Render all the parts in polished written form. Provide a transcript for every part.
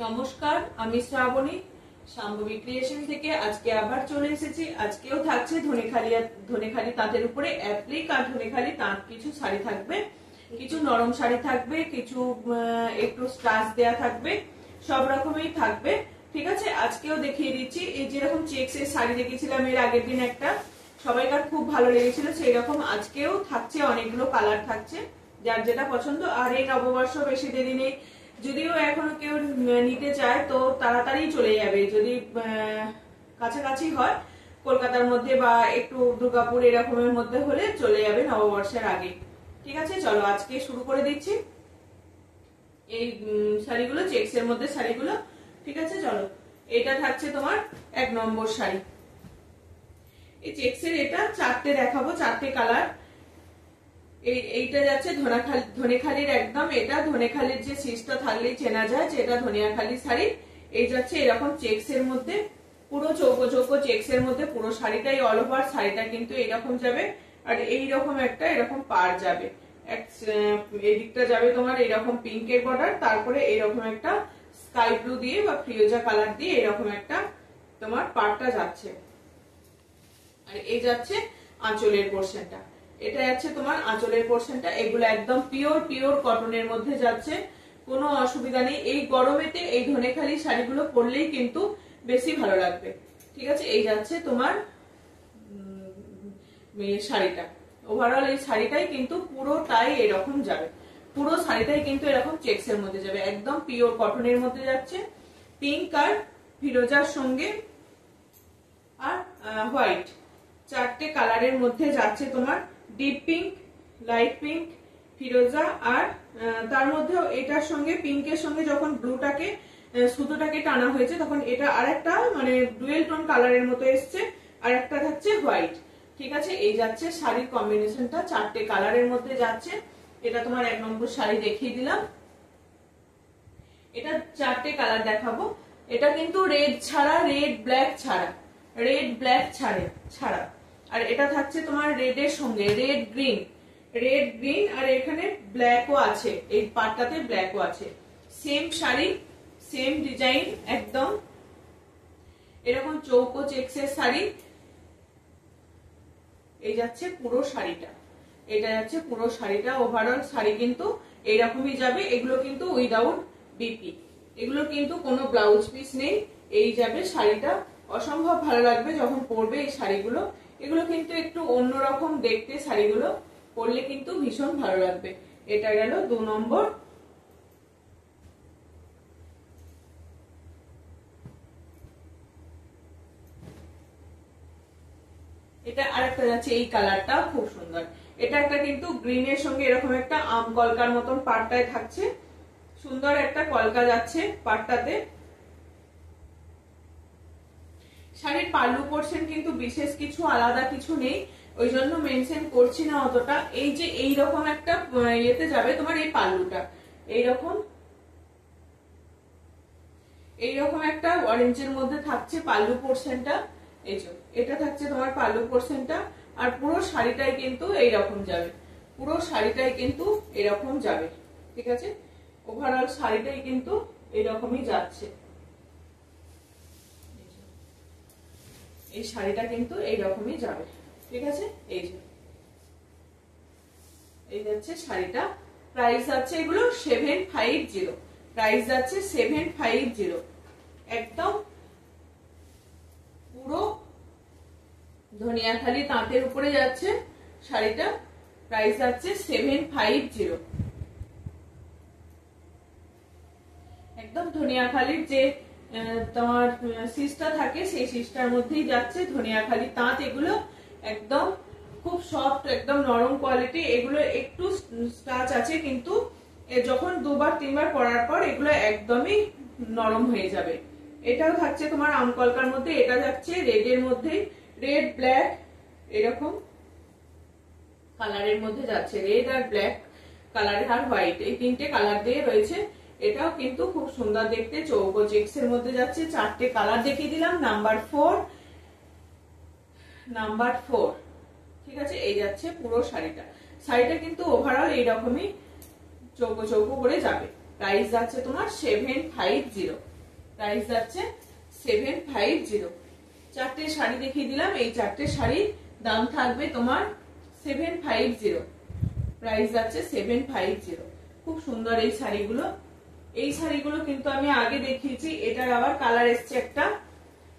নমস্কার, আমি শ্রাবণী শাম্ভবী ক্রিয়েশন থেকে আজকে আবার চলে এসেছি। আজকেও থাকছে ধনেখালি তাঁতের উপরে অ্যাপ্লিক আর ধনেখালি তাঁত কিছু শাড়ি থাকবে, কিছু নরম শাড়ি থাকবে, কিছু একটু স্টাচ দেয়া থাকবে, সব রকমই থাকবে। ঠিক আছে, আজকেও দেখিয়ে দিচ্ছি। এই যেরকম চেক্সের শাড়ি দেখিয়েছিলাম এর আগের দিন একটা, সবাইকার খুব ভালো লেগেছিল, সেই রকম আজকেও থাকছে, অনেকগুলো কালার থাকছে, যার যেটা পছন্দ। আর এই নববর্ষ বেশি দেরি নেই, যদিও এখনো কেউ নিতে চায় তো তাড়াতাড়ি চলে যাবে, যদি কাছাকাছি হয় কলকাতার মধ্যে বা একটু দুর্গাপুর এরকমের মধ্যে হলে চলে যাবে নববর্ষের আগে। ঠিক আছে, চলো আজকে শুরু করে দিচ্ছি এই শাড়িগুলো, চেক্সের মধ্যে শাড়িগুলো। ঠিক আছে, চলো। এটা থাকছে তোমার 1 নম্বর শাড়ি। এই চেক্সের এটা 4টে দেখাবো, 4টে কালার। এইটা যাচ্ছে ধনেখালির একদম, এটা ধনেখালির যে সিস্টা থাকলেই চেনা যায় যে এটা ধনিয়াখালি শাড়ি। এই যাচ্ছে এরকম চেক্সের মধ্যে, পুরো চৌকো চৌকো চেক্সের মধ্যে পুরো শাড়িটাই, অল ওভার শাড়িটা কিন্তু এইরকম যাবে। আর এইরকম একটা এরকম পার যাবে, এই দিকটা যাবে তোমার এইরকম পিঙ্কের বর্ডার, তারপরে এইরকম একটা স্কাই ব্লু দিয়ে বা ফিরোজা কালার দিয়ে এরকম একটা তোমার পারটা যাচ্ছে। আর এই যাচ্ছে আঁচলের পোর্শনটা, এটা যাচ্ছে তোমার আঁচলের পোর্শনটা। এগুলো একদম পিওর কটনের মধ্যে যাচ্ছে, কোনো অসুবিধা নেই। এই গরমেতে এই ধনেখালি শাড়িগুলো পরলেই কিন্তু বেশি ভালো লাগবে। ঠিক আছে, এই যাচ্ছে তোমার শাড়িটা। ওভারঅল এই শাড়িটাই কিন্তু পুরোটাই এরকম যাবে, পুরো শাড়িটাই কিন্তু এরকম চেক্সের মধ্যে যাবে, একদম পিওর কটনের মধ্যে যাচ্ছে। পিঙ্ক আর ফিরোজার সঙ্গে আর হোয়াইট, 4টে কালারের মধ্যে যাচ্ছে তোমার। ডিপ পিঙ্ক, লাইট পিঙ্ক, ফিরোজা, আর তার মধ্যে এটার সঙ্গে পিঙ্কের সঙ্গে যখন ব্লুটাকে সুতোটাকে টানা হয়েছে তখন এটা আরেকটা মানে ডুয়েল টোন কালারের মতো এসছে, আর একটা থাকছে হোয়াইট। ঠিক আছে, এই যাচ্ছে শাড়ির কম্বিনেশনটা, 4টে কালারের মধ্যে যাচ্ছে। এটা তোমার 1 নম্বর শাড়ি দেখিয়ে দিলাম। এটা 4টে কালার দেখাবো। এটা কিন্তু রেড ছাড়া, রেড ব্ল্যাক ছাড়া, রেড ব্ল্যাক ছাড়া। আর এটা থাকছে তোমার রেডের সঙ্গে রেড গ্রিন, আর এখানে ব্ল্যাকও আছে, এই পাটটাতে ব্ল্যাকও আছে। সেম শাড়ি, সেম ডিজাইন, একদম এরকম চৌকো চেক্সের শাড়ি। এই যাচ্ছে পুরো শাড়িটা, এটা যাচ্ছে পুরো শাড়িটা। ওভারঅল শাড়ি কিন্তু এইরকমই যাবে। এগুলো কিন্তু উইদাউট বিপি, এগুলো কিন্তু কোনো ব্লাউজ পিস নেই, এই যাবে শাড়িটা। অসম্ভব ভালো লাগবে যখন পরবে এই শাড়িগুলো। এগুলো কিন্তু একটু অন্যরকম দেখতে, শাড়িগুলো পরলে কিন্তু ভীষণ ভালো লাগবে। এটা গেল 2 নম্বর। এটা আরেকটা যাচ্ছে, এই কালারটা খুব সুন্দর। এটা একটা কিন্তু গ্রিনের সঙ্গে এরকম একটা আম কলকার মতন পাটটায় থাকছে, সুন্দর একটা কলকা যাচ্ছে পাটটাতে। শাড়ির পাল্লু পোর্শন কিন্তু বিশেষ কিছু আলাদা কিছু নেই, ওই জন্য মেনশন করছি না অতটা। এই যে এইরকম একটা ইয়েতে যাবে তোমার এই পাল্লুটা, এইরকম একটা অরেঞ্জের মধ্যে থাকছে পাল্লু পোর্শনটা। এই যে এটা থাকছে তোমার পাল্লু পোর্শনটা। আর পুরো শাড়িটাই কিন্তু এইরকম যাবে, পুরো শাড়িটাই কিন্তু এরকম যাবে। ঠিক আছে, ওভারঅল শাড়িটাই কিন্তু এরকমই যাচ্ছে। এই শাড়িটা কিন্তু এইরকমই যাবে। ঠিক আছে, এই যে এই যাচ্ছে শাড়িটা। প্রাইস আছে এগুলো 750, প্রাইস যাচ্ছে 750। একদম পুরো ধনিয়াখালি তাঁতের উপরে যাচ্ছে শাড়িটা, প্রাইস যাচ্ছে 750। একদম ধনিয়াখালির যে তোমার সিস্টা থাকে সেই সিস্টার মধ্যেই যাচ্ছে ধনিয়াখালি তাঁত। এগুলো একদম খুব সফট, একদম নরম কোয়ালিটি। এগুলো একটু স্টাচ আছে, কিন্তু যখন 2বার 3বার পরার পর এগুলো একদমই নরম হয়ে যাবে। এটাও থাকছে তোমার আমকলকার মধ্যে, এটা যাচ্ছে রেডের মধ্যে, রেড ব্ল্যাক এরকম কালারের মধ্যে যাচ্ছে, রেড আর ব্ল্যাক কালারের আর হোয়াইট, এই 3টে কালার দিয়ে রয়েছে। এটাও কিন্তু খুব সুন্দর দেখতে, চৌকো চেক্সের মধ্যে যাচ্ছে। 4টে কালার দেখিয়ে দিলাম। নাম্বার 4। ঠিক আছে, এই যাচ্ছে পুরো শাড়িটা। শাড়িটা কিন্তু ওভারঅল এইরকমই চৌকো চৌকো করে যাবে। প্রাইস যাচ্ছে তোমার 750, প্রাইস যাচ্ছে 750। চারটে শাড়ি দেখিয়ে দিলাম, এই চারটে শাড়ির দাম থাকবে তোমার 750, প্রাইস যাচ্ছে 750। খুব সুন্দর এই শাড়িগুলো। এই শাড়িগুলো কিন্তু আমি আগে দেখিয়েছি। এটার আবার কালার এসছে একটা,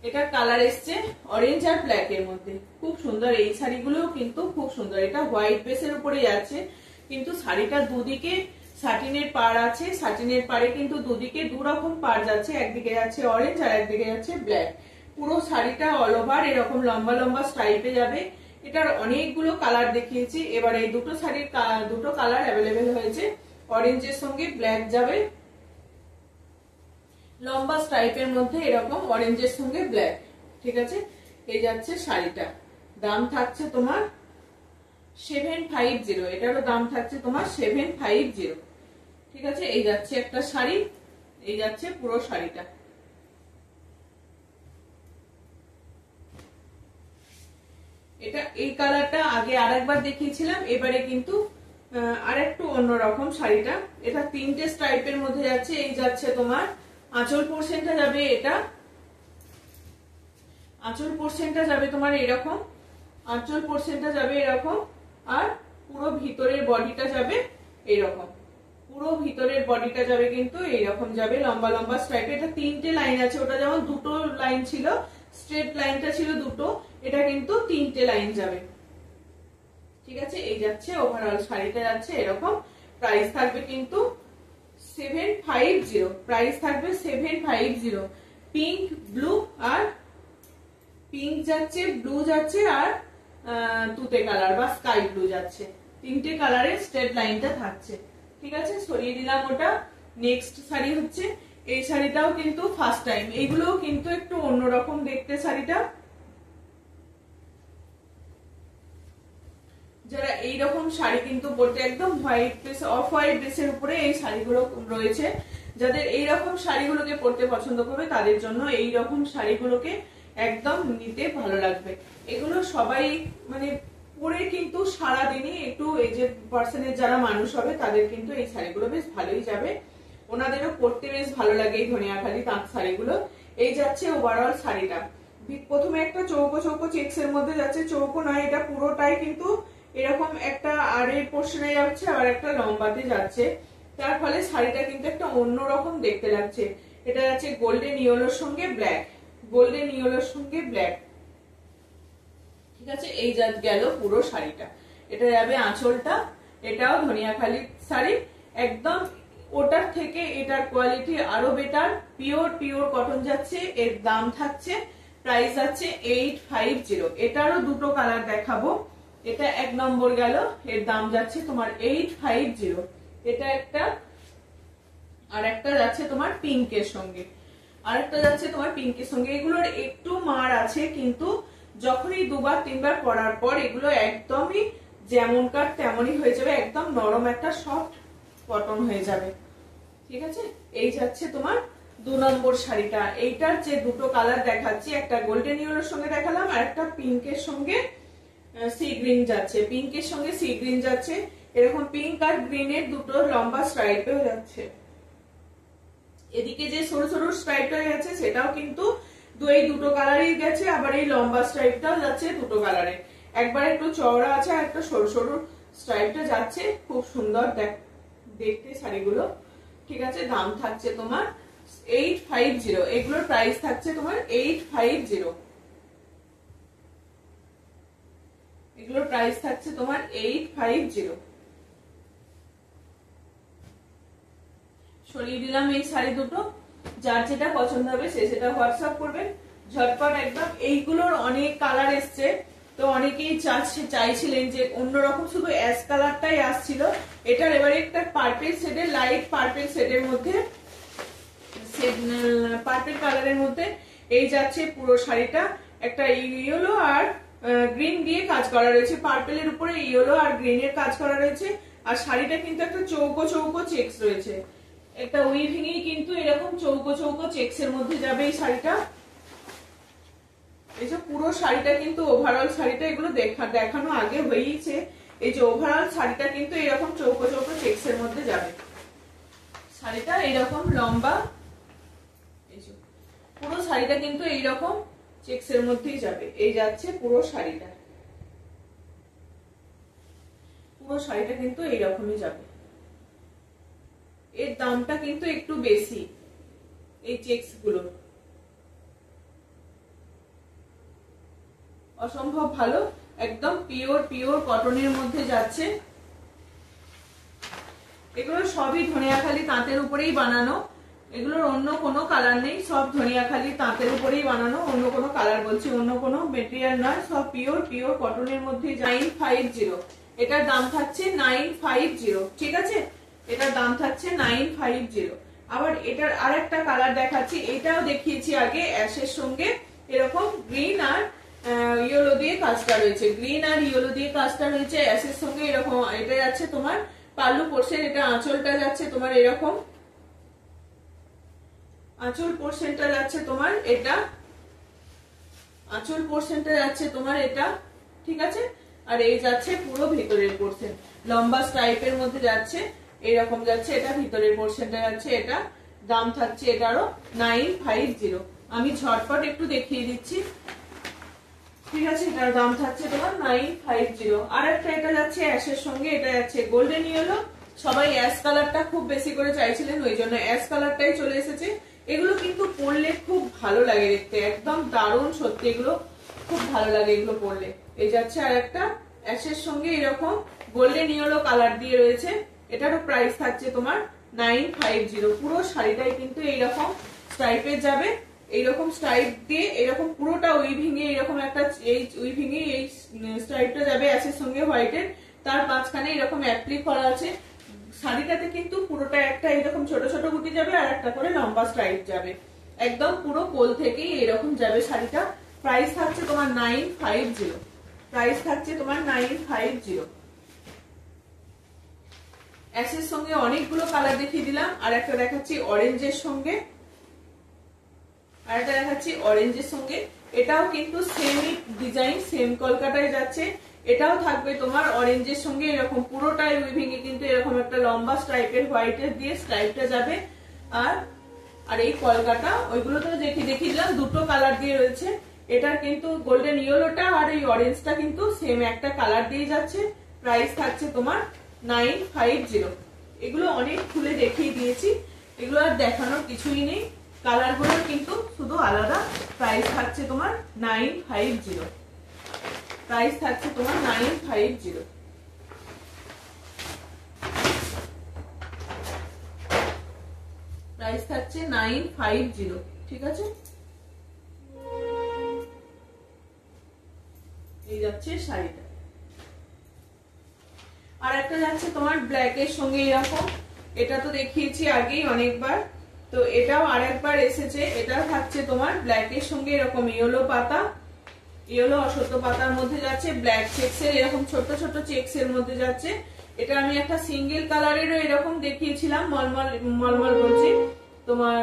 এটার কালার এসছে অরেঞ্জ আর ব্ল্যাক এর মধ্যে। খুব সুন্দর এই শাড়িগুলো কিন্তু খুব সুন্দর। এটা হোয়াইট বেসের উপরে যাচ্ছে, কিন্তু শাড়িটা দুদিকে সাটিনের পাড় আছে। সাটিনের পাড়ে কিন্তু দুদিকে দু রকম পাড় যাচ্ছে, একদিকে যাচ্ছে অরেঞ্জ আর একদিকে যাচ্ছে ব্ল্যাক। পুরো শাড়িটা অল ওভার এরকম লম্বা লম্বা স্ট্রাইপে যাবে। এটার অনেকগুলো কালার দেখিয়েছি। এবার এই দুটো শাড়ির দুটো কালার অ্যাভেলেবেল হয়েছে। অরেঞ্জের সঙ্গে ব্ল্যাক যাবে, লম্বা স্ট্রাইপের মধ্যে এরকম অরেঞ্জের সঙ্গে ব্ল্যাক। ঠিক আছে, এই যাচ্ছে শাড়িটা। দাম থাকছে তোমার 750, এটারও দাম থাকছে তোমার 750। ঠিক আছে, এই যাচ্ছে একটা শাড়ি, এই যাচ্ছে পুরো শাড়িটা। এটা এই কালারটা আগে আরেকবার দেখিয়েছিলাম, এবারে কিন্তু আরেকটু অন্যরকম শাড়িটা। এটা তিনটে স্ট্রাইপের মধ্যে যাচ্ছে। এই যাচ্ছে তোমার আঁচল পোর্শনটা যাবে, এটা আঁচল পোর্শনটা যাবে তোমার এরকম, আঁচল পোর্শনটা যাবে এরকম, আর পুরো ভিতরের বডিটা যাবে এরকম। পুরো ভিতরের বডিটা যাবে কিন্তু এইরকম যাবে লম্বা লম্বা স্ট্রাইপে। এটা তিনটে লাইন আছে, ওটা যেমন দুটো লাইন ছিল, স্ট্রেট লাইনটা ছিল দুটো, এটা কিন্তু তিনটে লাইন যাবে। ঠিক আছে, এই যাচ্ছে ওভারঅল শাড়িটা যাচ্ছে এরকম। প্রাইস থাকবে কিন্তু 750, প্রাইস থাকবে 750। পিঙ্ক ব্লু আর পিঙ্ক যাচ্ছে, ব্লু যাচ্ছে আর তুতে কালার বা স্কাই ব্লু যাচ্ছে। তিনটে কালারের স্ট্রেট লাইনটা থাকছে। ঠিক আছে, সরিয়ে দিলাম ওটা। নেক্সট শাড়ি হচ্ছে এই শাড়িটাও কিন্তু ফার্স্ট টাইম। এইগুলোও কিন্তু একটু অন্যরকম দেখতে শাড়িটা। যারা এইরকম শাড়ি কিন্তু পরতে, একদম হোয়াইট বেস, অফ হোয়াইট বেসের উপরে এই শাড়িগুলো রয়েছে, যাদের এইরকম শাড়িগুলোকে পরতে পছন্দ করবে তাদের জন্য এইরকম শাড়িগুলোকে একদম নিতে ভালো লাগবে। এগুলো সবাই মানে পরে কিন্তু সারাদিনই একটু এজেড পার্সনের যারা মানুষ হবে তাদের কিন্তু এই শাড়িগুলো বেশ ভালোই যাবে, ওনাদেরও পরতে বেশ ভালো লাগে এই ধনিয়াখালি তাঁত শাড়িগুলো। এই যাচ্ছে ওভারঅল শাড়িটা। প্রথমে একটা চৌকো চৌকো চেক্স এর মধ্যে যাচ্ছে, চৌকো নয় এটা পুরোটাই কিন্তু এরকম একটা আড়ের পোর্শনে যাচ্ছে আর একটা লম্বাতে যাচ্ছে, তার ফলে শাড়িটা কিন্তু একটা অন্যরকম দেখতে লাগছে। এটা যাচ্ছে গোল্ডেন ইয়েলোর সঙ্গে ব্ল্যাক, গোল্ডেন ইয়েলোর সঙ্গে ব্ল্যাক। ঠিক আছে, এই যা গেল পুরো শাড়িটা। এটা যাবে আঁচলটা, এটাও ধনিয়াখালি শাড়ি একদম। ওটার থেকে এটার কোয়ালিটি আরো বেটার, পিওর পিওর কটন যাচ্ছে। এর দাম থাকছে, প্রাইস যাচ্ছে 850। এটারও দুটো কালার দেখাবো। এটা এক নম্বর গেল, এর দাম যাচ্ছে তোমার 850। এটা একটা, আর একটা যাচ্ছে তোমার পিঙ্কের সঙ্গে, আরেকটা যাচ্ছে তোমার পিঙ্কের সঙ্গে। এগুলোর একটু মার আছে, কিন্তু যখনই দুবার তিনবার পরার পর এগুলো একদমই যেমনকার তেমনই হয়ে যাবে, একদম নরম একটা সফট কটন হয়ে যাবে। ঠিক আছে, এই যাচ্ছে তোমার দু নম্বর শাড়িটা। এইটার যে দুটো কালার দেখাচ্ছি, একটা গোল্ডেন ইয়েলোর সঙ্গে দেখালাম আর একটা পিঙ্কের সঙ্গে সি গ্রিন যাচ্ছে, পিঙ্কের সঙ্গে সি গ্রিন যাচ্ছে। এরকম পিঙ্ক আর গ্রিনের দুটো লম্বা স্ট্রাইপেও যাচ্ছে। এদিকে যে সরু সরু স্ট্রাইপটা গেছে সেটাও কিন্তু এই দুটো কালারই গেছে, আবার এই লম্বা স্ট্রাইপটাও যাচ্ছে দুটো কালারে। একবার একটু চওড়া আছে আর একটা সরু সরু স্ট্রাইপটা যাচ্ছে। খুব সুন্দর দেখতে শাড়িগুলো। ঠিক আছে, দাম থাকছে তোমার 850। এগুলোর প্রাইস থাকছে তোমার 850। এগুলোর প্রাইস থাকছে তোমার 850। সরিয়ে দিলাম এই শাড়ি দুটো। যার যেটা পছন্দ হবে সে সেটা হোয়াটসঅ্যাপ করবেন ঝটপট একদম। এইগুলোর অনেক কালার এসছে, তো অনেকেই চাইছিলেন যে অন্যরকম শুধু অ্যাশ কালারটাই আসছিল। এটার এবারে একটা পার্পল শেডের, লাইট পার্পল শেডের মধ্যে, পার্পল কালারের মধ্যে এই যাচ্ছে পুরো শাড়িটা। একটা ইয়েলো আর গ্রিন দিয়ে কাজ করা রয়েছে, পার্পলের উপরে ইয়েলো আর গ্রিনের কাজ করা রয়েছে। আর শাড়িটা কিন্তু একটা চৌকো চৌকো চেক্স রয়েছে, একটা উইভিং এ কিন্তু এরকম চৌকো চৌকো চেক্স এর মধ্যে যাবে এই শাড়িটা। এই যে পুরো শাড়িটা কিন্তু ওভারঅল শাড়িটা, এগুলো দেখানো আগে হয়েইছে। এই যে ওভারঅল শাড়িটা কিন্তু এরকম চৌকো চৌকো চেক্স এর মধ্যে যাবে। শাড়িটা এইরকম লম্বা, পুরো শাড়িটা কিন্তু এইরকম চেক্সের মধ্যেই যাবে। এই যাচ্ছে পুরো শাড়িটা, পুরো শাড়িটা কিন্তু এইরকমই যাবে। এর দামটা কিন্তু একটু বেশি এই চেক্স গুলো, অসম্ভব ভালো, একদম পিওর পিওর কটনের মধ্যে যাচ্ছে। এগুলো সবই ধনিয়াখালি তাঁতের উপরেই বানানো, এগুলোর অন্য কোনো কালার নেই, সব ধনিয়াখালি তাঁতের উপরেই বানানো, অন্য কোনো কালার বলছি, অন্য কোনো মেটেরিয়াল নয়, সব পিওর পিওর কটনের মধ্যে। 950, এটার দাম থাকছে 950, ঠিক আছে, এটার দাম থাকছে 950। আবার এটার আরেকটা কালার দেখাচ্ছি, এটাও দেখিয়েছি আগে, অ্যাশের সঙ্গে এরকম গ্রিন আর ইয়েলো দিয়ে কাজটা রয়েছে, গ্রিন আর ইয়েলো দিয়ে কাজটা রয়েছে অ্যাশের সঙ্গে এরকম। এটা যাচ্ছে তোমার পাল্লু পোর্শন, এটা আঁচলটা যাচ্ছে তোমার এরকম, আঁচল পোর্শনটা যাচ্ছে তোমার এটা, আঁচল পোর্শনটা যাচ্ছে তোমার এটা, ঠিক আছে। আর এই যাচ্ছে পুরো ভিতরের পোর্শন, লম্বা স্ট্রাইপের মধ্যে যাচ্ছে এরকম যাচ্ছে, এটা ভিতরের পোর্শনটা যাচ্ছে। এটা দাম থাকছে এটারও 950। আমি ঝটপট একটু দেখিয়ে দিচ্ছি, ঠিক আছে। এটার দাম থাকছে তোমার 950। আর একটা এটা যাচ্ছে অ্যাশের সঙ্গে, এটা যাচ্ছে গোল্ডেন ইয়েলো, সবাই অ্যাশ কালারটা খুব বেশি করে চাইছিলেন, ওই জন্য অ্যাশ কালারটাই চলে এসেছে। এগুলো কিন্তু পরলে খুব ভালো লাগে দেখতে, একদম দারুণ, সত্যি এগুলো খুব ভালো লাগে এগুলো পরলে। এই যাচ্ছে আর একটা অ্যাশের সঙ্গে এরকম গোল্ডেন ইয়েলো কালার দিয়ে রয়েছে, এটারও প্রাইস থাকছে তোমার 950। পুরো শাড়িটাই কিন্তু এইরকম স্ট্রাইপের যাবে, এইরকম স্ট্রাইপ দিয়ে এরকম পুরোটা উইভিং এ এরকম একটা, এই উইভিং এ এই স্ট্রাইপটা যাবে অ্যাশের সঙ্গে হোয়াইটের, তার মাঝখানে এরকম অ্যাপ্লিক করা আছে। শাড়িটাতে কিন্তু পুরোটা একটা এরকম ছোট ছোট গুটি যাবে আর একটা করে লম্বা স্ট্রাইপ যাবে, একদম পুরো কোল থেকেই এরকম যাবে শাড়িটা। প্রাইস থাকছে তোমার 950, প্রাইস থাকছে তোমার 950। অ্যাশের সঙ্গে অনেকগুলো কালার দেখিয়ে দিলাম, আর একটা দেখাচ্ছি অরেঞ্জের সঙ্গে, আর একটা দেখাচ্ছি অরেঞ্জের সঙ্গে। এটাও কিন্তু সেম ডিজাইন, সেম কলকাতায় যাচ্ছে, এটাও থাকবে তোমার অরেঞ্জের সঙ্গে এরকম পুরোটাই উইভিং এ কিন্তু এরকম একটা লম্বা স্ট্রাইপের হোয়াইটের দিয়ে স্ট্রাইপটা যাবে। আর আর এই কলকাতা ওইগুলো তো দেখিয়ে দিলাম, দুটো কালার দিয়ে রয়েছে। এটার কিন্তু গোল্ডেন ইয়েলোটা আর এই অরেঞ্জটা কিন্তু সেম একটা কালার দিয়ে যাচ্ছে। প্রাইস থাকছে তোমার 950। এগুলো অনেক খুলে দেখিয়ে দিয়েছি, এগুলো আর দেখানোর কিছুই নেই, কালার গুলো কিন্তু শুধু আলাদা। প্রাইস থাকছে তোমার 950, প্রাইস থাকছে তোমার 950। প্রাইস থাকছে 950, ঠিক আছে। এই যাচ্ছে শাড়িটা। আর একটা যাচ্ছে তোমার ব্ল্যাক এর সঙ্গে এরকম, এটা তো দেখিয়েছি আগেই অনেকবার, তো এটাও আরেকবার এসেছে। এটা থাকছে তোমার ব্ল্যাক এর সঙ্গে এরকম ইয়েলো পাতা, ইয়েলো অশ্বত্থ পাতার মধ্যে যাচ্ছে, ব্ল্যাক চেক্সের এরকম ছোট ছোট চেক্সের মধ্যে যাচ্ছে। এটা আমি একটা সিঙ্গেল কালারেরও এরকম দেখিয়েছিলাম, মলমল মলমল বলছি তোমার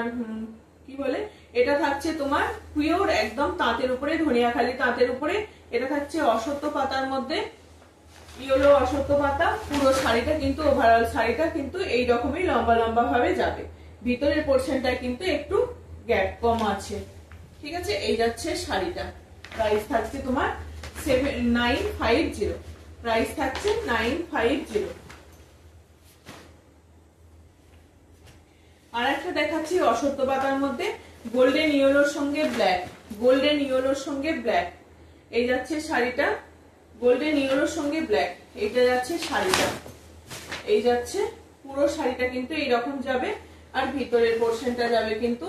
কি বলে, এটা থাকছে তোমার পিওর একদম তাঁতের উপরে, ধনিয়াখালি তাঁতের উপরে। এটা থাকছে অশ্বত্থ পাতার মধ্যে, ইয়েলো অশ্বত্থ পাতা। পুরো শাড়িটা কিন্তু ওভারঅল শাড়িটা কিন্তু এই রকমই লম্বা লম্বা ভাবে যাবে, ভিতরের পোর্শনটা কিন্তু একটু গ্যাপ কম আছে, ঠিক আছে। এই যাচ্ছে শাড়িটা, প্রাইস থাকছে তোমার 950, প্রাইস থাকছে 950। আর একটা দেখাচ্ছি অশ্বত্থ পাতার মধ্যে গোল্ডেন ইয়েলোর সঙ্গে ব্ল্যাক, গোল্ডেন ইয়েলোর সঙ্গে ব্ল্যাক। এই যাচ্ছে শাড়িটা, গোল্ডেন ইয়েলোর সঙ্গে ব্ল্যাক, এইটা যাচ্ছে শাড়িটা। এই যাচ্ছে পুরো শাড়িটা কিন্তু এইরকম যাবে, আর ভিতরের পোর্শনটা যাবে কিন্তু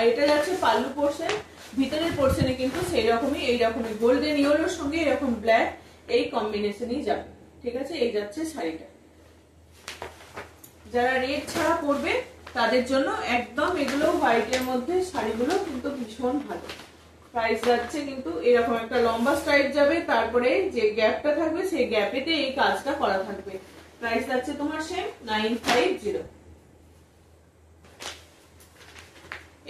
এটা যাচ্ছে পাল্লু পোর্শন, ভিতরের পোর্শনে কিন্তু সেই রকমই এইরকমই গোল্ডেন ইয়েলোর সঙ্গে এরকম ব্ল্যাক, এই কম্বিনেশনই যাবে, ঠিক আছে। এই যাচ্ছে শাড়িটা। যারা রেড ছাড়া পরবে তাদের জন্য একদম এগুলো হোয়াইটের মধ্যে শাড়িগুলো কিন্তু ভীষণ ভালো। প্রাইস যাচ্ছে কিন্তু এরকম একটা লম্বা স্ট্রাইপ যাবে, তারপরে যে গ্যাপটা থাকবে সেই গ্যাপেতে এই কাজটা করা থাকবে। প্রাইস যাচ্ছে তোমার সেম 950।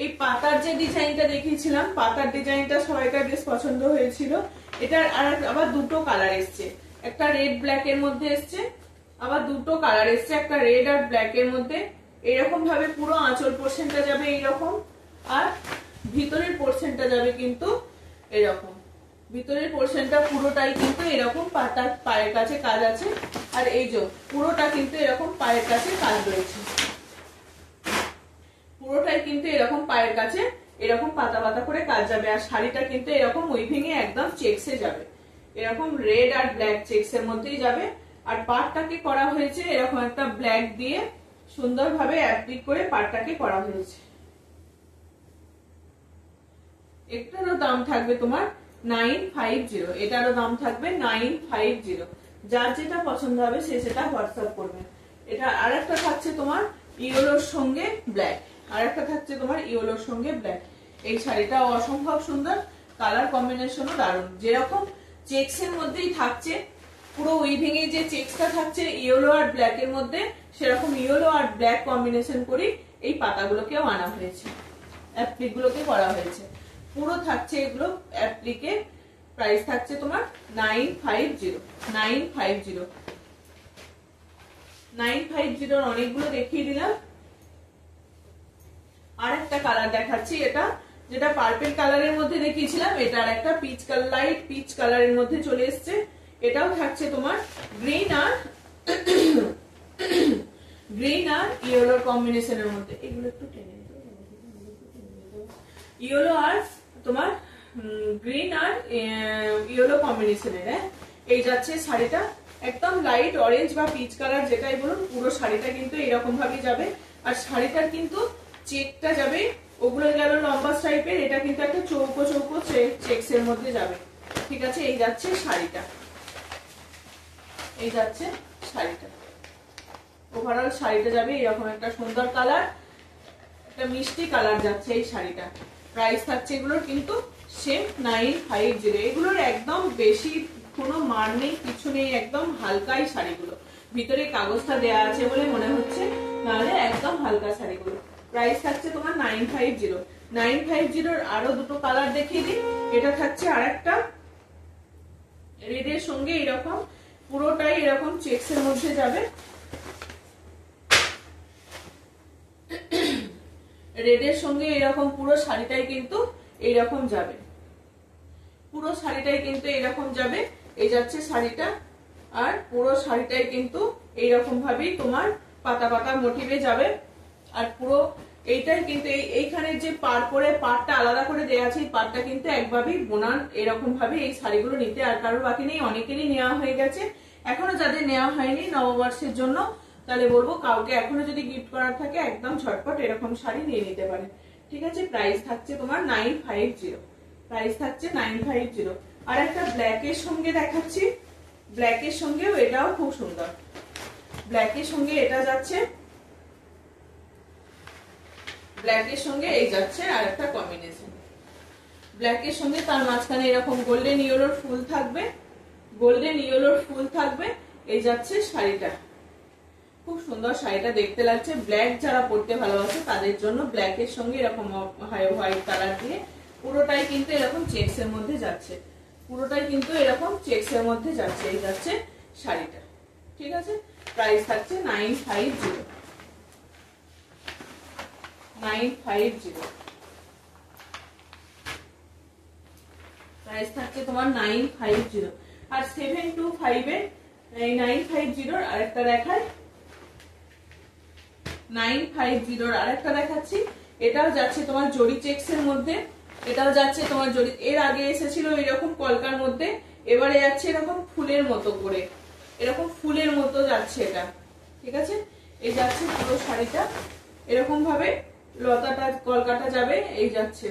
এই পাতার যে ডিজাইনটা দেখিয়েছিলাম, পাতার ডিজাইনটা সবাইকার বেশ পছন্দ হয়েছিল। এটার আবার দুটো কালার এসছে, একটা রেড ব্ল্যাক এর মধ্যে এসছে, আবার দুটো কালার এসছে, একটা রেড আর ব্ল্যাক এর মধ্যে। এরকম ভাবে পুরো আঁচল পোর্শনটা যাবে এইরকম, আর ভিতরের পোর্শনটা যাবে কিন্তু এরকম। ভিতরের পোর্শনটা পুরোটাই কিন্তু এরকম তার পায়ের কাছে কাজ আছে, আর এই যে পুরোটা কিন্তু এরকম পায়ের কাছে কাজ রয়েছে, পুরোটাই কিন্তু এরকম পায়ের কাছে এরকম পাতা পাতা করে কাজ যাবে। আর শাড়িটা কিন্তু এরকম উইভিং এ একদম চেক্সে যাবে, এরকম রেড আর ব্ল্যাক চেক্স এর মধ্যেই যাবে। আর পাড়টাকে করা হয়েছে এরকম একটা ব্ল্যাক দিয়ে সুন্দরভাবে অ্যাপ্লিক করে পাড়টাকে করা হয়েছে। এটারও দাম থাকবে তোমার 950, এটারও দাম থাকবে 950। যার যেটা পছন্দ হবে সে সেটা হোয়াটসঅ্যাপ করবে। এটা আরেকটা থাকছে তোমার ইয়েলোর সঙ্গে ব্ল্যাক, আরেকটা থাকছে তোমার ইয়েলোর সঙ্গে ব্ল্যাক। এই শাড়িটা অসম্ভব সুন্দর, কালার কম্বিনেশনও দারুণ। যেরকম চেক্স এর মধ্যেই থাকছে, পুরো উইভিং এ যে চেক্সটা থাকছে ইয়েলো আর ব্ল্যাক এর মধ্যে, সেরকম ইয়েলো আর ব্ল্যাক কম্বিনেশন করে এই পাতাগুলোকেও আনা হয়েছে, অ্যাপ্লিক গুলোকে করা হয়েছে। পুরো থাকছে এগুলো অ্যাপ্লিকে। প্রাইস থাকছে তোমার 950। 950 অনেকগুলো দেখিয়ে দিলাম। আর একটা কালার দেখাচ্ছি, এটা যেটা পার্পল কালারের মধ্যে দেখিয়েছিলাম, এটা আর একটা পিচ কালার, লাইট পিচ কালারের মধ্যে চলে এসছে। এটাও থাকছে তোমার গ্রিন আর ইয়েলোর কম্বিনেশনের মধ্যে। এগুলো একটু টেনে ইয়েলো আর তোমার গ্রিন আর ইয়েলো কম্বিনেশনের। এই যাচ্ছে শাড়িটা, একদম লাইট অরেঞ্জ বা পিচ কালার যেটাই বলুন, পুরো শাড়িটা কিন্তু এরকম ভাবে যাবে। আর শাড়িটার কিন্তু চেকটা যাবে, ওগুলো গেল লম্বা টাইপের, এটা কিন্তু একটা চৌকো চৌকো চেক্স এর মধ্যে যাবে। ঠিক আছে, এই যাচ্ছে শাড়িটা, এই যাচ্ছে শাড়িটা। ওভারঅল শাড়িটা যাবে এরকম একটা সুন্দর কালার, একটা মিষ্টি কালার যাচ্ছে এই শাড়িটা। প্রাইস থাকছে এগুলোর কিন্তু সেম 950। এগুলোর একদম বেশি কোনো মান নেই, কিছু নেই, একদম হালকাই শাড়িগুলো। ভিতরে কাগজটা দেয়া আছে বলে মনে হচ্ছে, নাহলে একদম হালকা শাড়িগুলো। প্রাইস থাকছে তোমার 950। 950 আরো দুটো কালার দেখিয়ে দিই। এটা থাকছে আরেকটা রেডের সঙ্গে এরকম পুরোটাই এরকম চেক্স এর মধ্যে যাবে, রেডের সঙ্গে এরকম পুরো শাড়িটাই কিন্তু এইরকম যাবে, পুরো শাড়িটাই কিন্তু এইরকম যাবে। এই যাচ্ছে শাড়িটা, আর পুরো শাড়িটাই কিন্তু এইরকম ভাবেই তোমার পাতা পাতা মোটিভে যাবে। আর পুরো এইটাই কিন্তু এইখানে যে পার করে পাড়টা আলাদা করে দেওয়া আছে, এই পাড়টা কিন্তু একভাবেই বোনান এরকম ভাবে এই শাড়িগুলো নিতে আর কারোর বাকি নেই, অনেকেরই নেওয়া হয়ে গেছে। এখনো যাদের নেওয়া হয়নি নববর্ষের জন্য, তাহলে বলবো কাউকে এখনো যদি গিফট করার থাকে একদম ঝটপট এরকম শাড়ি নিয়ে নিতে পারে। ঠিক আছে, প্রাইস থাকছে তোমার 950। প্রাইস থাকছে 950। আর একটা ব্ল্যাক এর সঙ্গে দেখাচ্ছি, ব্ল্যাক এর সঙ্গেও এটাও খুব সুন্দর। ব্ল্যাক এর সঙ্গে এটা যাচ্ছে, ব্ল্যাক এর সঙ্গে এই যাচ্ছে আর একটা কম্বিনেশন। ব্ল্যাক এর সঙ্গে তার মাঝখানে এরকম গোল্ডেন ইয়েলোর ফুল থাকবে, গোল্ডেন ইয়েলোর ফুল থাকবে। এই যাচ্ছে শাড়িটা, খুব সুন্দর শাড়িটা দেখতে লাগছে। ব্ল্যাক যারা পরতে ভালোবাসে তাদের জন্য ব্ল্যাক এর সঙ্গে এরকম হোয়াইট কালার দিয়ে পুরোটাই কিন্তু এরকম চেক্স এর মধ্যে যাচ্ছে, পুরোটাই কিন্তু এরকম চেক্স এর মধ্যে যাচ্ছে। এই যাচ্ছে শাড়িটা। ঠিক আছে, প্রাইস থাকছে 950। 950 প্রাইস থাকছে তোমার 950। আর 725 এর এই 950 আরেকটা দেখাই, 950 আরেকটা দেখাচ্ছি। এটাও যাচ্ছে তোমার জরি চেক্স এর মধ্যে, এটাও যাচ্ছে তোমার জরি। এর আগে এসেছিল এরকম কলকার মধ্যে, এবারে যাচ্ছে এরকম ফুলের মতো করে, এরকম ফুলের মতো যাচ্ছে এটা। ঠিক আছে, এই যাচ্ছে পুরো শাড়িটা এরকম ভাবে লতাটা কলকাটা যাবে, এই যাচ্ছে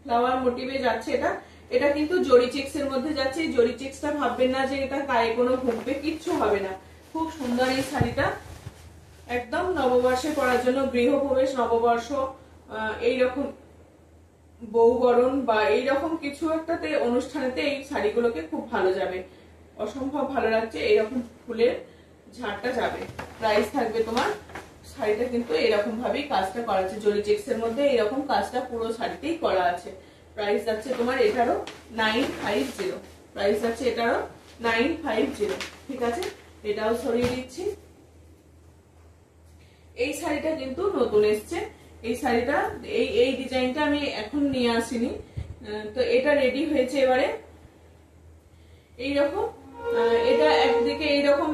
ফ্লাওয়ার মোটিভে যাচ্ছে এটা। এটা কিন্তু জরি চেক্স এর মধ্যে যাচ্ছে। এই জরি চেক্সটা ভাববেন না যে এটা গায়ে কোনো ঘুমবে, কিচ্ছু হবে না। খুব সুন্দর এই শাড়িটা, একদম নববর্ষে পরার জন্য, গৃহপ্রবেশ, নববর্ষ, এইরকম বউবরণ বা এইরকম কিছু একটাতে অনুষ্ঠানেতে এই শাড়িগুলোকে খুব ভালো যাবে, অসম্ভব ভালো লাগছে। এইরকম ফুলের ঝাড়টা যাবে। প্রাইস থাকবে তোমার, শাড়িটা কিন্তু এরকম ভাবেই কাজটা করা আছে, জরি চেক্স এর মধ্যে এরকম কাজটা পুরো শাড়িতেই করা আছে। প্রাইস যাচ্ছে তোমার এটারও 950। প্রাইস যাচ্ছে এটারও 950। ঠিক আছে, এটাও সরিয়ে দিচ্ছি। এই শাড়িটা কিন্তু নতুন এসছে। এই শাড়িটা এই ডিজাইনটা আমি এখন নিয়ে আসিনি, তো এটা রেডি হয়েছে এবারে এইরকম। এটা একদিকে এইরকম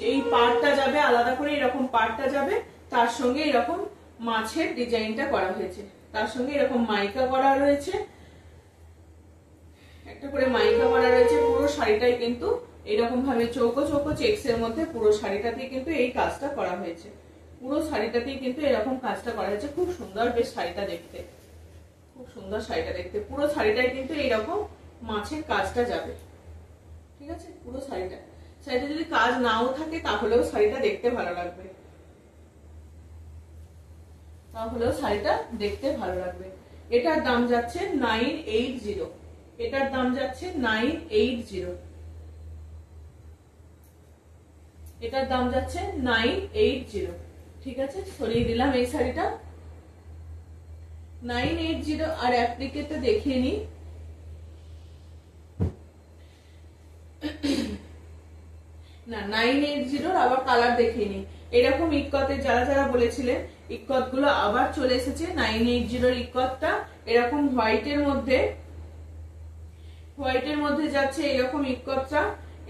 এই পাড়টা যাবে আলাদা করে, এরকম পাড়টা যাবে, তার সঙ্গে এরকম মাছের ডিজাইনটা করা হয়েছে, তার সঙ্গে এরকম মাইকা করা রয়েছে, একটা করে মাইকা করা রয়েছে। পুরো শাড়িটাই কিন্তু এরকম ভাবে চৌকো চৌকো চেক্স এর মধ্যে পুরো শাড়িটাতেই কিন্তু এই কাজটা করা হয়েছে। পুরো শাড়িটাতেই কিন্তু এরকম কাজটা করা হয়েছে। খুব সুন্দর বেশ শাড়িটা দেখতে, খুব সুন্দর শাড়িটা দেখতে। পুরো শাড়িটায় কিন্তু এইরকম মাছের কাজটা যাবে, ঠিক আছে। পুরো শাড়িটা যদি কাজ নাও থাকে তাহলেও শাড়িটা দেখতে ভালো লাগবে, তাহলেও শাড়িটা দেখতে ভালো লাগবে। এটার দাম যাচ্ছে 980, এটার দাম যাচ্ছে 980, এটার দাম যাচ্ছে 980, ঠিক আছে। সরিয়ে দিলাম এই শাড়িটা 980। আর অ্যাপ্লিকেটটা দেখিয়ে নি, না 980 আবার কালার দেখিয়ে নি। এরকম ইক্কতের যারা যারা বলেছিলেন ইক্কত গুলো আবার চলে এসেছে। 980 ইক্কতটা এরকম হোয়াইটের মধ্যে যাচ্ছে এরকম ইক্কতটা।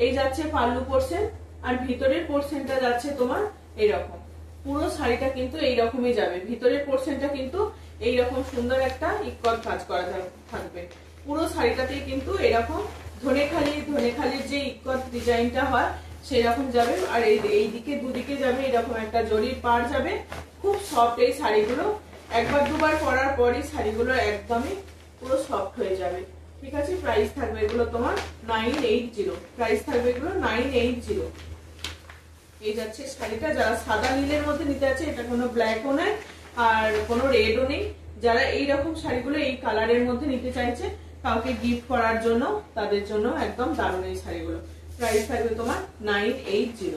এই যাচ্ছে পাল্লু পোরশন, আর ভিতরের পোরশনটা যাচ্ছে তোমার এইরকম। পুরো শাড়িটা কিন্তু এইরকমই যাবে, ভিতরের পোরশনটা কিন্তু এইরকম সুন্দর একটা ইক্কত কাজ করা থাকবে। পুরো শাড়িটাতেই কিন্তু এরকম ধনেখালির যে ইক্কত ডিজাইনটা হয় সেরকম যাবে। আর এই দিকে দুদিকে যাবে এরকম একটা জরির পাড় যাবে। খুব সফট এই শাড়িগুলো, একবার দুবার পরার পরই শাড়িগুলো একদমই পুরো সফট হয়ে যাবে, ঠিক আছে। প্রাইস থাকবে এগুলো তোমার 980, প্রাইস থাকবে এগুলো 980। এই যাচ্ছে শাড়িটা। যারা সাদা নীলের মধ্যে নিতে আছে, এটা কোনো ব্ল্যাকও নেই আর কোনো রেডও নেই, যারা এইরকম শাড়িগুলো এই কালারের মধ্যে নিতে চাইছে কাউকে গিফট করার জন্য, তাদের জন্য একদম দারুণ এই শাড়িগুলো। প্রাইস থাকবে তোমার 980।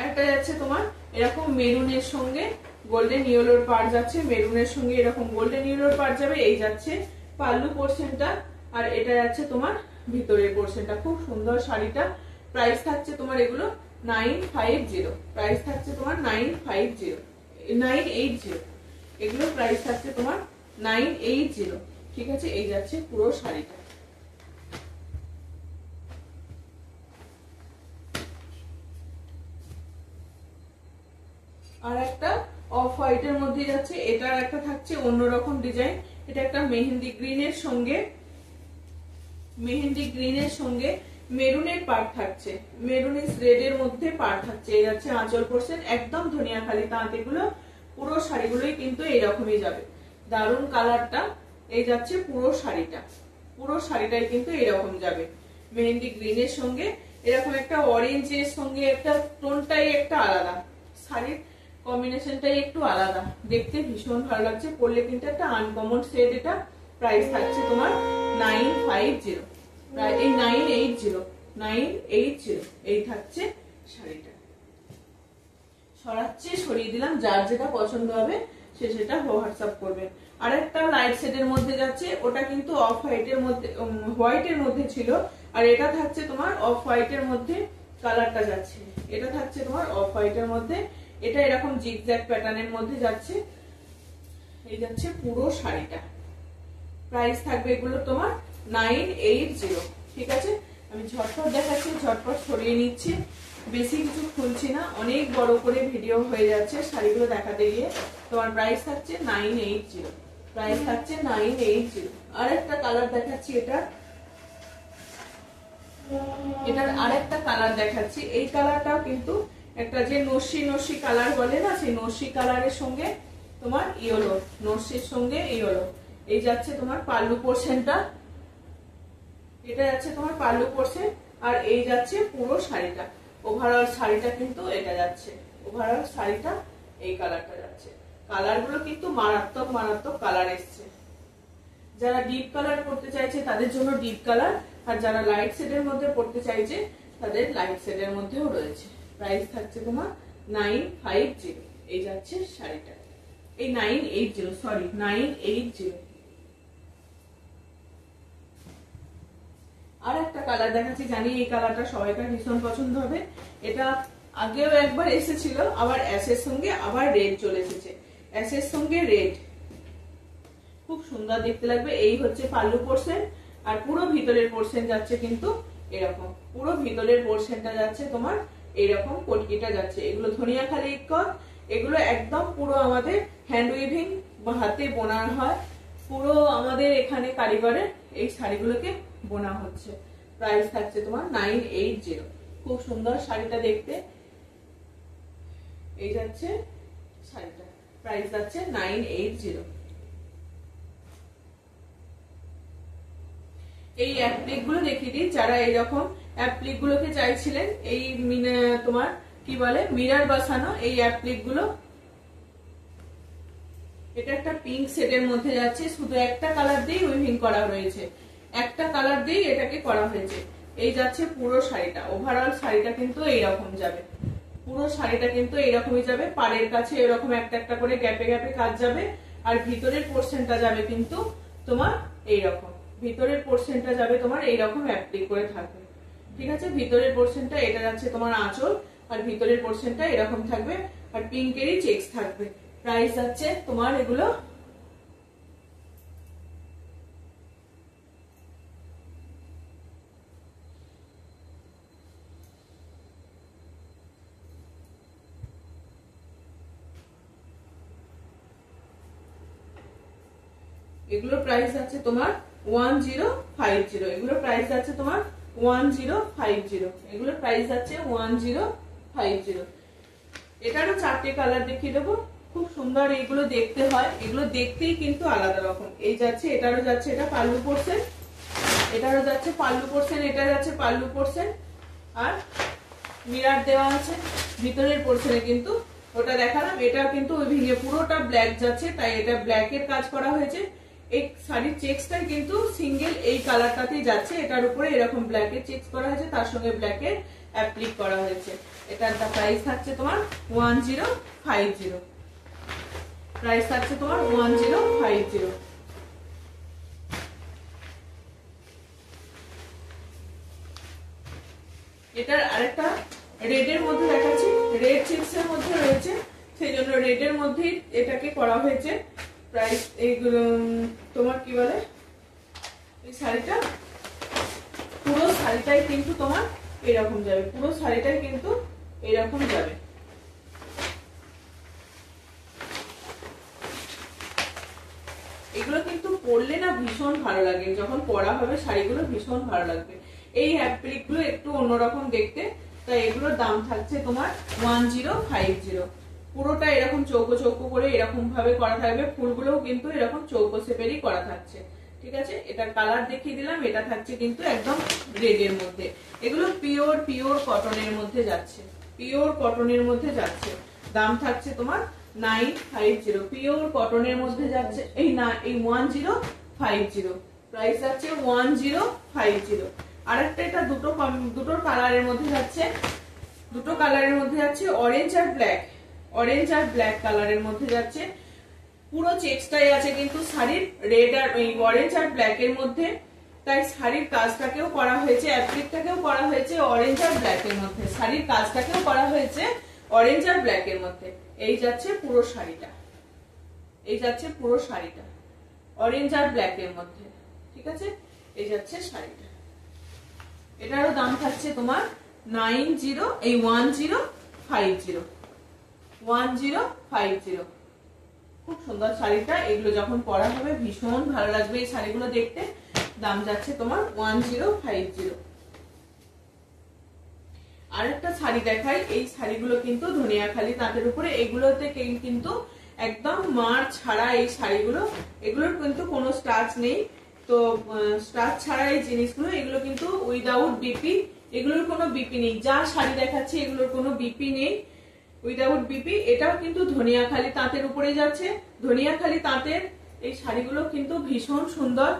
একটা যাচ্ছে তোমার এরকম মেরুনের সঙ্গে গোল্ডেন ইয়েলোর পাড় যাচ্ছে, মেরুনের সঙ্গে এরকম গোল্ডেন ইয়েলোর পাড় যাবে। এই যাচ্ছে পাল্লু পোরশনটা, আর এটা যাচ্ছে তোমার ভিতরের পোরশনটা। খুব সুন্দর শাড়িটা। প্রাইস থাকছে তোমার এগুলো 950, প্রাইস থাকছে তোমার 980, এগুলো প্রাইস থাকছে তোমার 980, ঠিক আছে। এই যাচ্ছে পুরো শাড়িটা। আর একটা অফ হোয়াইটের মধ্যে যাচ্ছে, এটার একটা থাকছে অন্যরকম ডিজাইন। এটা একটা মেহেন্দি গ্রিনের সঙ্গে মেরুনের পাড় থাকছে, মেরুনিস রেড এর মধ্যে পাড় থাকছে। এই যাচ্ছে আঁচল পোরশন, একদম ধনিয়াখালি তাঁত। এগুলো পুরো শাড়িগুলোই কিন্তু এইরকমই যাবে, দারুণ কালারটা। এই যাচ্ছে পুরো শাড়িটাই কিন্তু এরকম যাবে, মেহেন্দি গ্রিনের সঙ্গে এরকম একটা অরেঞ্জের সঙ্গে একটা টোনটাই একটা আলাদা, শাড়ির কম্বিনেশনটাই একটু আলাদা, দেখতে ভীষণ ভালো লাগছে। পরলে কিন্তু একটা আনকমন শেড এটা। প্রাইস থাকছে তোমার 950, এই 980 এই থাকছে শাড়িটা। সরিয়ে দিলাম, যার যেটা পছন্দ হবে সে সেটা হোয়াটসঅ্যাপ করবে। আর একটা লাইট শেডের মধ্যে যাচ্ছে, ওটা কিন্তু অফ হোয়াইটের মধ্যে ছিল, আর এটা থাকছে তোমার অফ হোয়াইটের মধ্যে কালারটা যাচ্ছে। এটা থাকছে তোমার অফ হোয়াইটের মধ্যে, এটা এরকম জিগজ্যাগ প্যাটার্নের মধ্যে যাচ্ছে। এই যাচ্ছে পুরো শাড়িটা। প্রাইস থাকবে এগুলো তোমার 980, ঠিক আছে। আমি ঝটপট দেখাচ্ছি, ঝটপট সরিয়ে নিচ্ছি, বেশি কিছু খুলছি না, অনেক বড় করে ভিডিও হয়ে যাচ্ছে শাড়িগুলো দেখাতে গিয়ে। তোমার প্রাইস থাকছে 980, প্রাইস থাকছে 980। আর একটা কালার দেখাচ্ছি, এটার আরেকটা কালার দেখাচ্ছি। এই কালারটাও কিন্তু একটা যে নস্যি কালার বলে না, সেই নস্যি কালারের সঙ্গে তোমার ইয়েলো, নস্যির সঙ্গে ইয়েলো। এই যাচ্ছে তোমার পাল্লু পোরশনটা, এটা যাচ্ছে তোমার পাল্লু পোরশন, আর এই যাচ্ছে পুরো শাড়িটা। ওভারঅল শাড়িটা কিন্তু এটা যাচ্ছে, ওভারঅল শাড়িটা এই কালারটা যাচ্ছে। কালারগুলো কিন্তু মারাত্মক কালার এসছে। যারা ডিপ কালার করতে চাইছে তাদের জন্য ডিপ কালার, আর যারা লাইট শেডের মধ্যে পড়তে চাইছে তাদের লাইট শেডের মধ্যেও রয়েছে। প্রাইস থাকছে তোমার 950, এই যাচ্ছে শাড়িটা। এই 980। আর একটা কালার দেখাচ্ছি, জানি এই কালারটা সবাইকার ভীষণ পছন্দ হবে। এটা আগেও একবার এসেছিল, আবার অ্যাশের সঙ্গে আবার রেড চলে এসেছে, অ্যাশের সঙ্গে রেড, খুব সুন্দর দেখতে লাগবে। এই হচ্ছে পাল্লু পোর্শন, আর পুরো ভিতরের পোর্শন যাচ্ছে কিন্তু এরকম, পুরো ভিতরের পোর্শনটা যাচ্ছে তোমার এরকম, পটকিটা যাচ্ছে। এগুলো ধনিয়াখালি ইক্কত, এগুলো একদম পুরো আমাদের হ্যান্ড উইভিং বা হাতে বোনা হয়, পুরো আমাদের এখানে কারিগরের এই শাড়িগুলোকে বোনা হচ্ছে। প্রাইস থাকছে তোমার 980। খুব সুন্দর শাড়িটা দেখতে, এই যাচ্ছে শাড়িটা, প্রাইস যাচ্ছে 980। এই অ্যাপ্লিক গুলো দেখিয়ে দিই, যারা এইরকম অ্যাপ্লিক গুলোকে চাইছিলেন, এই তোমার কি বলে মিরার বসানো এই অ্যাপ্লিক গুলো। এটা একটা পিঙ্ক সেটের মধ্যে যাচ্ছে, শুধু একটা কালার দিয়ে উইভিং করা হয়েছে, একটা কালার দিয়ে এটাকে করা হয়েছে। এই যাচ্ছে পুরো শাড়িটা, ওভারঅল শাড়িটা কিন্তু এইরকম যাবে, পুরো শাড়িটা কিন্তু এইরকমই যাবে। পাড়ের কাছে এরকম একটা একটা করে গ্যাপে গ্যাপে কাজ যাবে, আর ভিতরের পোর্শনটা যাবে কিন্তু তোমার এইরকম, ভিতরের পোর্শনটা যাবে তোমার এইরকম অ্যাপ্লিক করে থাকবে। ঠিক আছে, ভিতরের পোর্শনটা এটা যাচ্ছে তোমার আঁচল, আর ভিতরের পোর্শনটা এরকম থাকবে, আর পিঙ্কেরই চেকস থাকবে। প্রাইস আছে তোমার এগুলো এগুলো প্রাইস আছে তোমার 1050, এগুলো প্রাইস আছে তোমার 1050, এগুলো প্রাইস আছে 1050। এটারও 4টে কালার দেখিয়ে দেবো, খুব সুন্দর এইগুলো দেখতে হয়, এগুলো দেখতেই কিন্তু আলাদা রকম। এই যাচ্ছে, এটারও যাচ্ছে, এটা পাল্লু পোর্শন, এটারও যাচ্ছে পাল্লু পোর্শন, এটা যাচ্ছে পাল্লু পোর্শন, আর মিরার দেওয়া আছে ভিতরের পোর্শনে, কিন্তু ওটা দেখালাম, এটা কিন্তু ওই ভেঙে পুরোটা ব্ল্যাক যাচ্ছে, তাই এটা ব্ল্যাকের কাজ করা হয়েছে। এই শাড়ির চেক্সটাই কিন্তু সিঙ্গেল এই কালারটাতেই যাচ্ছে, এটার উপরে এরকম ব্ল্যাকের চেক্স করা হয়েছে, তার সঙ্গে ব্ল্যাকের অ্যাপ্লিক করা হয়েছে। এটার প্রাইস থাকছে তোমার 1050, প্রাইস থাকছে তোমার 1050। এটার আরেকটা রেডের মধ্যে দেখাচ্ছি, রেড চেক্স এর মধ্যে রয়েছে, সেই জন্য রেডের মধ্যেই এটাকে করা হয়েছে। প্রাইস এইগুলো তোমার কি বলে, এই শাড়িটা পুরো শাড়িটাই কিন্তু তোমার এরকম যাবে, পুরো শাড়িটাই কিন্তু এরকম যাবে। এগুলো কিন্তু পরলে না ভীষণ ভালো লাগে, যখন পরা হবে শাড়িগুলো ভীষণ ভালো লাগবে। এই অ্যাপ্লিক গুলো একটু অন্যরকম দেখতে, তাই এগুলোর দাম থাকছে তোমার 1050। পুরোটা এরকম চৌকো চৌকো করে এরকম ভাবে করা থাকবে, ফুলগুলোও কিন্তু এরকম চৌকো শেপেরই করা থাকছে। ঠিক আছে, এটার কালার দেখিয়ে দিলাম, এটা থাকছে কিন্তু একদম রেডের মধ্যে। এগুলো পিওর পিওর কটনের মধ্যে যাচ্ছে, পিওর কটনের মধ্যে যাচ্ছে। দাম থাকছে তোমার 950, পিওর কটনের মধ্যে যাচ্ছে, এই না এই 1050, প্রাইস আছে 1050। আরেকটা এটা দুটো কালারের মধ্যে যাচ্ছে, দুটো কালারের মধ্যে যাচ্ছে, অরেঞ্জ আর ব্ল্যাক, অরেঞ্জ আর ব্ল্যাক কালারের মধ্যে যাচ্ছে। পুরো চেক্সটাই আছে কিন্তু শাড়ির রেড আর অরেঞ্জ আর ব্ল্যাক এর মধ্যে, তাই শাড়ির কাজটাকেও করা হয়েছে, অ্যাপ্লিকটাকেও করা হয়েছে অরেঞ্জ আর ব্ল্যাক এর মধ্যে, শাড়ির কাজটাকেও করা হয়েছে অরেঞ্জ আর ব্ল্যাক এর মধ্যে। এই যাচ্ছে পুরো শাড়িটা, এই যাচ্ছে পুরো শাড়িটা অরেঞ্জ আর ব্ল্যাক এর মধ্যে। ঠিক আছে, এই যাচ্ছে শাড়িটা। এটারও দাম থাকছে তোমার 1050। খুব সুন্দর শাড়িটা, এগুলো যখন পরা হবে ভীষণ ভালো লাগবে এই শাড়িগুলো দেখতে। দাম যাচ্ছে তোমার 1050। আরেকটা শাড়ি দেখাই, এই শাড়িগুলো কিন্তু ধনিয়াখালি তাঁতের উপরে, এগুলোতে কিন্তু একদম মার ছাড়া এই শাড়িগুলো, এগুলোর কিন্তু কোনো স্টাচ নেই, তো স্টাচ ছাড়া এই জিনিসগুলো, এগুলো কিন্তু উইদাউট বিপি, এগুলোর কোনো বিপি নেই। যা শাড়ি দেখাচ্ছে এগুলোর কোনো বিপি নেই, উইদাউট বিপি। এটাও কিন্তু ধনিয়াখালি তাঁতের উপরে যাচ্ছে, ধনিয়াখালি তাঁতের এই শাড়িগুলো কিন্তু ভীষণ সুন্দর,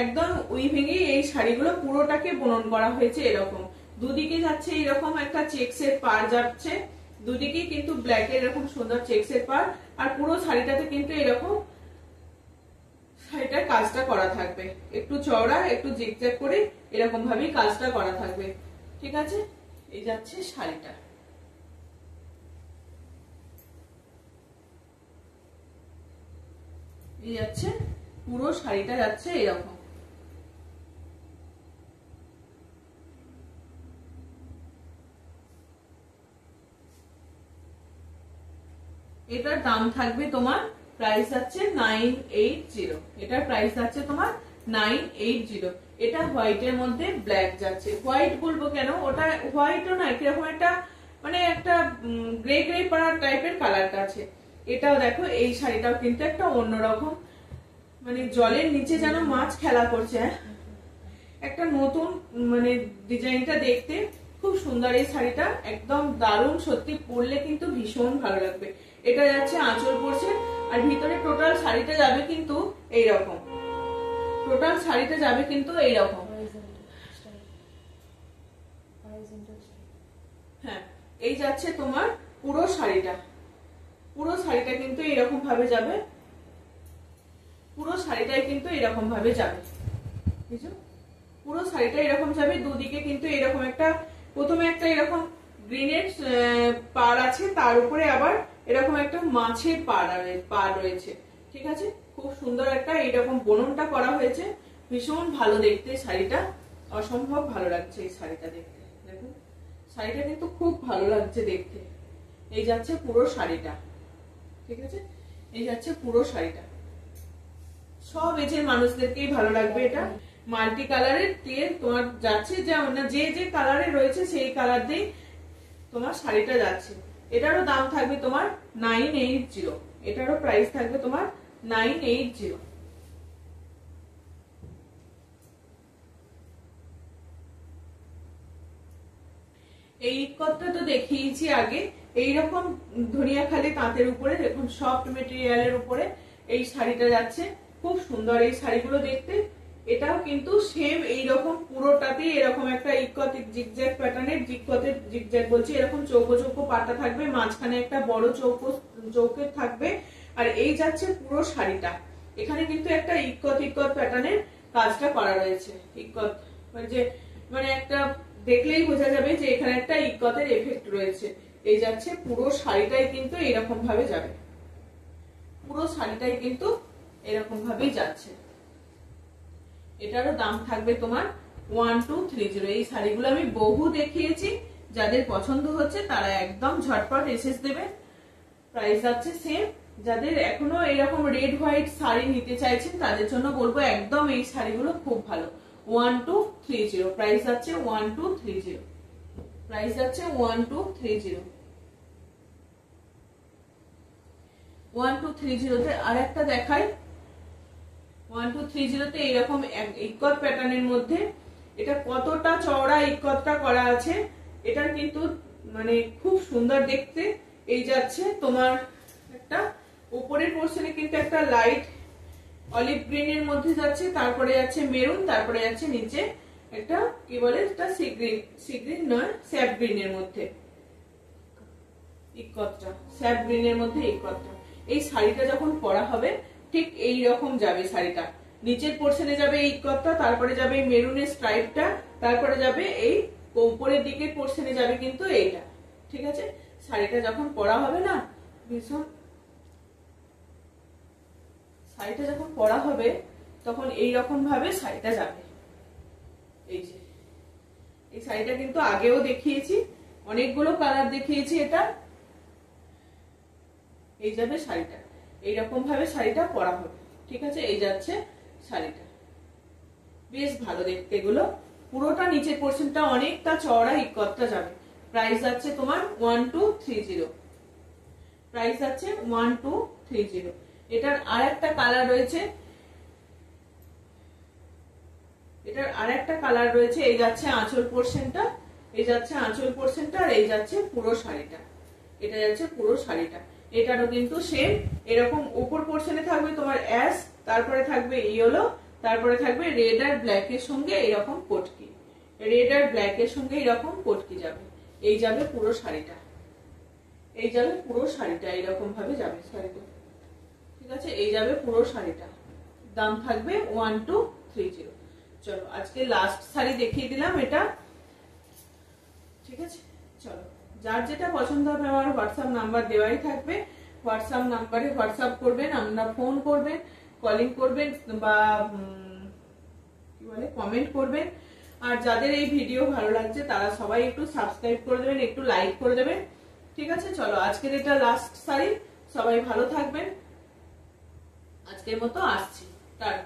একদম উইভিং এ এই শাড়িগুলো পুরোটাকে বুনন করা হয়েছে এরকম। দুদিকে যাচ্ছে এরকম একটা চেক্সের পাড় যাচ্ছে, দুদিকে কিন্তু ব্ল্যাক এর এরকম সুন্দর চেক্সের পাড়, আর পুরো শাড়িটাতে কিন্তু এরকম শাড়িটার কাজটা করা থাকবে, একটু চওড়া একটু জিগজ্যাগ করে এরকম ভাবেই কাজটা করা থাকবে। ঠিক আছে, এই যাচ্ছে শাড়িটা। এই যাচ্ছে পুরো শাড়িটা যাচ্ছে এরকম। এটার দাম থাকবে তোমার, প্রাইস আছে 980। এটার প্রাইস আছে তোমার 980। এটা হোয়াইটের মধ্যে ব্ল্যাক যাচ্ছে। হোয়াইট বলবো কেন, ওটা হোয়াইটও না, কিরকম একটা মানে একটা গ্রে গ্রে পাড়া টাইপের কালারটা আছে। এটাও দেখো, এই শাড়িটাও কিন্তু একটা অন্যরকম, মানে জলের নিচে যেন মাছ খেলা করছে। একটা নতুন মানে ডিজাইনটা দেখতে খুব সুন্দর। এই শাড়িটা একদম দারুণ, সত্যি পরলে কিন্তু ভীষণ ভালো লাগবে। এটা যাচ্ছে আঁচল পড়ছে, আর ভিতরে টোটাল শাড়িটা যাবে কিন্তু এইরকম। টোটাল শাড়িটা যাবে কিন্তু এইরকম। হ্যাঁ, এই যাচ্ছে তোমার পুরো শাড়িটা। পুরো শাড়িটা কিন্তু এরকম ভাবে যাবে। পুরো শাড়িটাই কিন্তু এরকম ভাবে যাবে, বুঝছো? পুরো শাড়িটা এরকম যাবে। দুদিকে কিন্তু এরকম একটা, প্রথমে একটা এরকম গ্রিনের পাড় আছে, তার উপরে আবার এরকম একটা মাছের পাড় রয়েছে। ঠিক আছে, খুব সুন্দর একটা এইরকম বুননটা করা হয়েছে। ভীষণ ভালো দেখতে শাড়িটা, অসম্ভব ভালো লাগছে এই শাড়িটা দেখতে। দেখো শাড়িটা কিন্তু খুব ভালো লাগছে দেখতে। এই যাচ্ছে পুরো শাড়িটা। ঠিক আছে, এই যাচ্ছে পুরো শাড়িটা। সব এজের মানুষদেরকেই ভালো লাগবে। এটা মাল্টি কালারের দিয়ে তোমার যাচ্ছে, যে যে কালারে রয়েছে সেই কালার দিয়ে তোমার শাড়িটা যাচ্ছে। এটারও দাম থাকবে তোমার 980। এটারও প্রাইস থাকবে তোমার 980। এই ইকতটা তো দেখিয়েছি আগে। এইরকম ধনিয়াখালি তাঁতের উপরে দেখুন, সফট মেটেরিয়ালের উপরে এই শাড়িটা যাচ্ছে। খুব সুন্দর এই শাড়িগুলো দেখতে। এটাও কিন্তু সেম এইরকম পুরোটাতে এরকম একটা ইকতিক জিগজ্যাগ প্যাটার্নের, জিগজ্যাগ বলছি, এরকম চৌকো চৌকো পাতা থাকবে, মাঝখানে একটা বড় চৌকে থাকবে। আর এই যাচ্ছে পুরো শাড়িটা। এখানে কিন্তু একটা ইকত প্যাটার্নের কাজটা করা রয়েছে। ইকত মানে একটা দেখলেই বোঝা যাবে যে এখানে একটা ইকতের এফেক্ট রয়েছে। এই যাচ্ছে পুরো শাড়িটাই কিন্তু এরকম ভাবে যাবে। পুরো শাড়িটাই কিন্তু এরকম ভাবেই যাচ্ছে। এটারও দাম থাকবে তোমার 1230। এই শাড়িগুলো আমি বহু দেখিয়েছি, যাদের পছন্দ হচ্ছে তারা একদম ঝটপট এসএস দেবে। প্রাইস যাচ্ছে সেম। যাদের এখনো এরকম রেড হোয়াইট শাড়ি নিতে চাইছেন তাদের জন্য বলবো একদম এই শাড়িগুলো খুব ভালো। 1230 প্রাইস যাচ্ছে 1230। প্রাইস যাচ্ছে 1230। 1230 তে আরেকটা দেখাই। 1230 তে এরকম ইকত প্যাটার্নের মধ্যে এটা কতটা চওড়া ইকতটা করা আছে। এটার কিন্তু মানে খুব সুন্দর দেখতে। এই যাচ্ছে তোমার একটা উপরের পোরশনে কিন্তু একটা লাইট অলিভ গ্রিনের মধ্যে যাচ্ছে, তারপরে যাচ্ছে মেরুন, তারপরে যাচ্ছে নিচে একটা কি বলে এটা সি গ্রিন নয়, স্যাপ গ্রিনের মধ্যে ইকতটা, স্যাপ গ্রিনের মধ্যে ইকতটা। এই শাড়িটা যখন পরা হবে ঠিক এই রকম যাবে শাড়িটা। নিচের পোরশনে যাবে এই ইকতটা, তারপরে যাবে এই মেরুনের স্ট্রাইপটা, তারপরে যাবে এই উপরের দিকের পোরশনে যাবে কিন্তু এইটা। ঠিক আছে, শাড়িটা যখন পরা হবে না ভীষণ, শাড়িটা যখন পরা হবে তখন এই রকম ভাবে শাড়িটা যাবে। এই যে এই শাড়িটা কিন্তু আগেও দেখিয়েছি, অনেকগুলো কালার দেখিয়েছি। এটা এই যাবে শাড়িটা, এইরকম ভাবে শাড়িটা পরা হবে। ঠিক আছে, এই যাচ্ছে শাড়িটা, বেশ ভালো দেখতে। এগুলো পুরোটা নিচের পোরশনটা অনেকটা চওড়া ইকতটা যাবে। প্রাইস যাচ্ছে তোমার 1230। প্রাইস যাচ্ছে 1230। এটার আরেকটা কালার রয়েছে, এটার আরেকটা কালার রয়েছে। এই যাচ্ছে আঁচল পোরশনটা, এই যাচ্ছে আঁচল পোরশনটা, আর এই যাচ্ছে পুরো শাড়িটা। এটা যাচ্ছে পুরো শাড়িটা। এটারও কিন্তু সেম এরকম উপর পোরশনে থাকবে তোমার অ্যাশ, তারপরে থাকবে ইয়েলো, তারপরে থাকবে রেড আর ব্ল্যাক এর সঙ্গে এরকম পটকি, রেড আর ব্ল্যাক এর সঙ্গে এরকম পটকি যাবে। এই যাবে পুরো শাড়িটা, এই যাবে পুরো শাড়িটা, এরকম ভাবে যাবে শাড়িটা। ঠিক আছে, এই যাবে পুরো শাড়িটা। দাম থাকবে 1230। চলো আজকে লাস্ট শাড়ি দেখিয়ে দিলাম এটা। ঠিক আছে, চলো যার যেটা পছন্দ হবে আমার হোয়াটসঅ্যাপ নাম্বার দেওয়াই থাকবে। হোয়াটসঅ্যাপ নাম্বারে হোয়াটসঅ্যাপ করবেন, আমরা ফোন করবেন, কলিং করবেন বা কি বলে কমেন্ট করবেন। আর যাদের এই ভিডিও ভালো লাগছে তারা সবাই একটু সাবস্ক্রাইব করে দেবেন, একটু লাইক করে দেবেন। ঠিক আছে, চলো আজকের এটা লাস্ট শাড়ি, সবাই ভালো থাকবেন, আজকের মতো আসছি, টাটা।